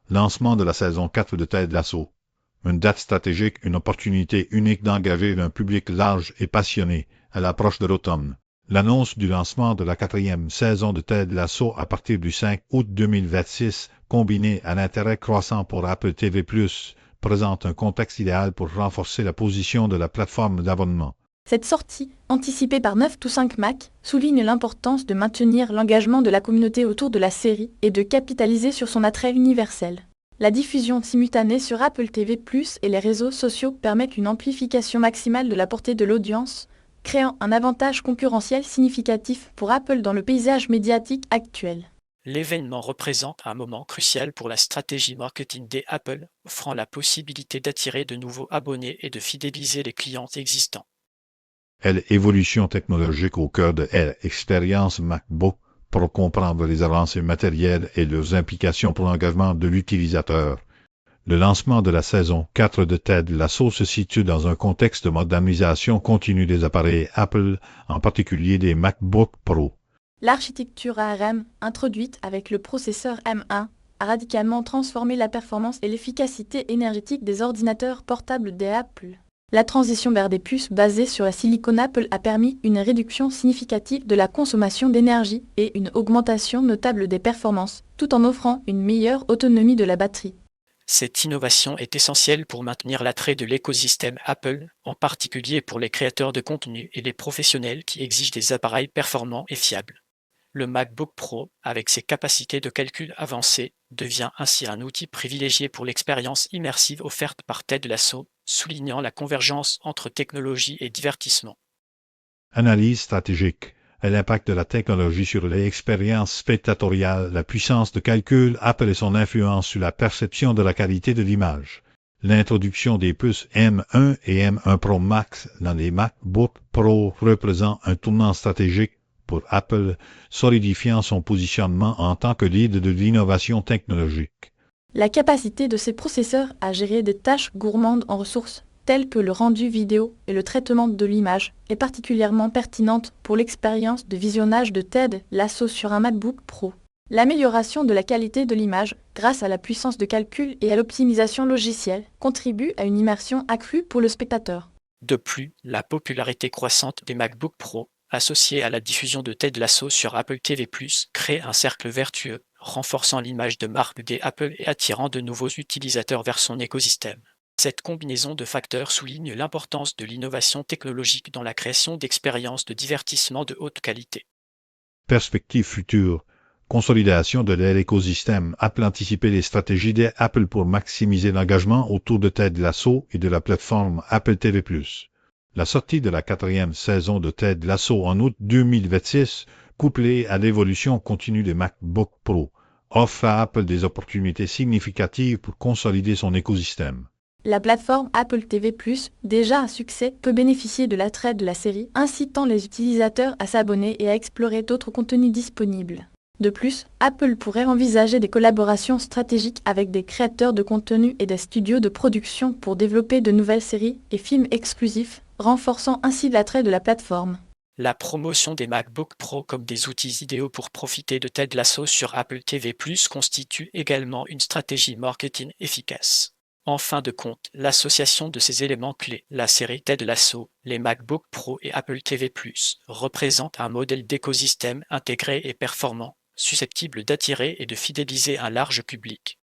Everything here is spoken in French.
Lancement de la saison 4 de Ted Lasso. Une date stratégique, une opportunité unique d'engager un public large et passionné à l'approche de l'automne. L'annonce du lancement de la 4e saison de Ted Lasso à partir du 5 août 2026, combinée à l'intérêt croissant pour Apple TV+, présente un contexte idéal pour renforcer la position de la plateforme d'abonnement. Cette sortie, anticipée par 9 to 5 Mac, souligne l'importance de maintenir l'engagement de la communauté autour de la série et de capitaliser sur son attrait universel. La diffusion simultanée sur Apple TV+, et les réseaux sociaux permettent une amplification maximale de la portée de l'audience, créant un avantage concurrentiel significatif pour Apple dans le paysage médiatique actuel. L'événement représente un moment crucial pour la stratégie marketing d'Apple, offrant la possibilité d'attirer de nouveaux abonnés et de fidéliser les clients existants. Évolution technologique au cœur de expérience MacBook pour comprendre les avancées matérielles et leurs implications pour l'engagement de l'utilisateur. Le lancement de la saison 4 de Ted Lasso se situe dans un contexte de modernisation continue des appareils Apple, en particulier des MacBook Pro. L'architecture ARM, introduite avec le processeur M1, a radicalement transformé la performance et l'efficacité énergétique des ordinateurs portables d'Apple. La transition vers des puces basées sur la silicone Apple a permis une réduction significative de la consommation d'énergie et une augmentation notable des performances, tout en offrant une meilleure autonomie de la batterie. Cette innovation est essentielle pour maintenir l'attrait de l'écosystème Apple, en particulier pour les créateurs de contenu et les professionnels qui exigent des appareils performants et fiables. Le MacBook Pro, avec ses capacités de calcul avancées, devient ainsi un outil privilégié pour l'expérience immersive offerte par Ted Lasso, soulignant la convergence entre technologie et divertissement. Analyse stratégique. L'impact de la technologie sur l'expérience spectatoriale, la puissance de calcul Apple et son influence sur la perception de la qualité de l'image. L'introduction des puces M1 et M1 Pro Max dans les MacBook Pro représente un tournant stratégique pour Apple, solidifiant son positionnement en tant que leader de l'innovation technologique. La capacité de ces processeurs à gérer des tâches gourmandes en ressources, telles que le rendu vidéo et le traitement de l'image, est particulièrement pertinente pour l'expérience de visionnage de Ted Lasso sur un MacBook Pro. L'amélioration de la qualité de l'image, grâce à la puissance de calcul et à l'optimisation logicielle, contribue à une immersion accrue pour le spectateur. De plus, la popularité croissante des MacBook Pro, associée à la diffusion de Ted Lasso sur Apple TV+, crée un cercle vertueux, renforçant l'image de marque d'Apple et attirant de nouveaux utilisateurs vers son écosystème. Cette combinaison de facteurs souligne l'importance de l'innovation technologique dans la création d'expériences de divertissement de haute qualité. Perspective future. Consolidation de l'écosystème. Apple anticiper les stratégies d'Apple pour maximiser l'engagement autour de Ted Lasso et de la plateforme Apple TV+. La sortie de la 4e saison de Ted Lasso en août 2026, couplée à l'évolution continue des MacBook Pro, offre à Apple des opportunités significatives pour consolider son écosystème. La plateforme Apple TV+, déjà à succès, peut bénéficier de l'attrait de la série, incitant les utilisateurs à s'abonner et à explorer d'autres contenus disponibles. De plus, Apple pourrait envisager des collaborations stratégiques avec des créateurs de contenu et des studios de production pour développer de nouvelles séries et films exclusifs, renforçant ainsi l'attrait de la plateforme. La promotion des MacBook Pro comme des outils idéaux pour profiter de Ted Lasso sur Apple TV+ constitue également une stratégie marketing efficace. En fin de compte, l'association de ces éléments clés, la série Ted Lasso, les MacBook Pro et Apple TV+, représente un modèle d'écosystème intégré et performant, susceptible d'attirer et de fidéliser un large public.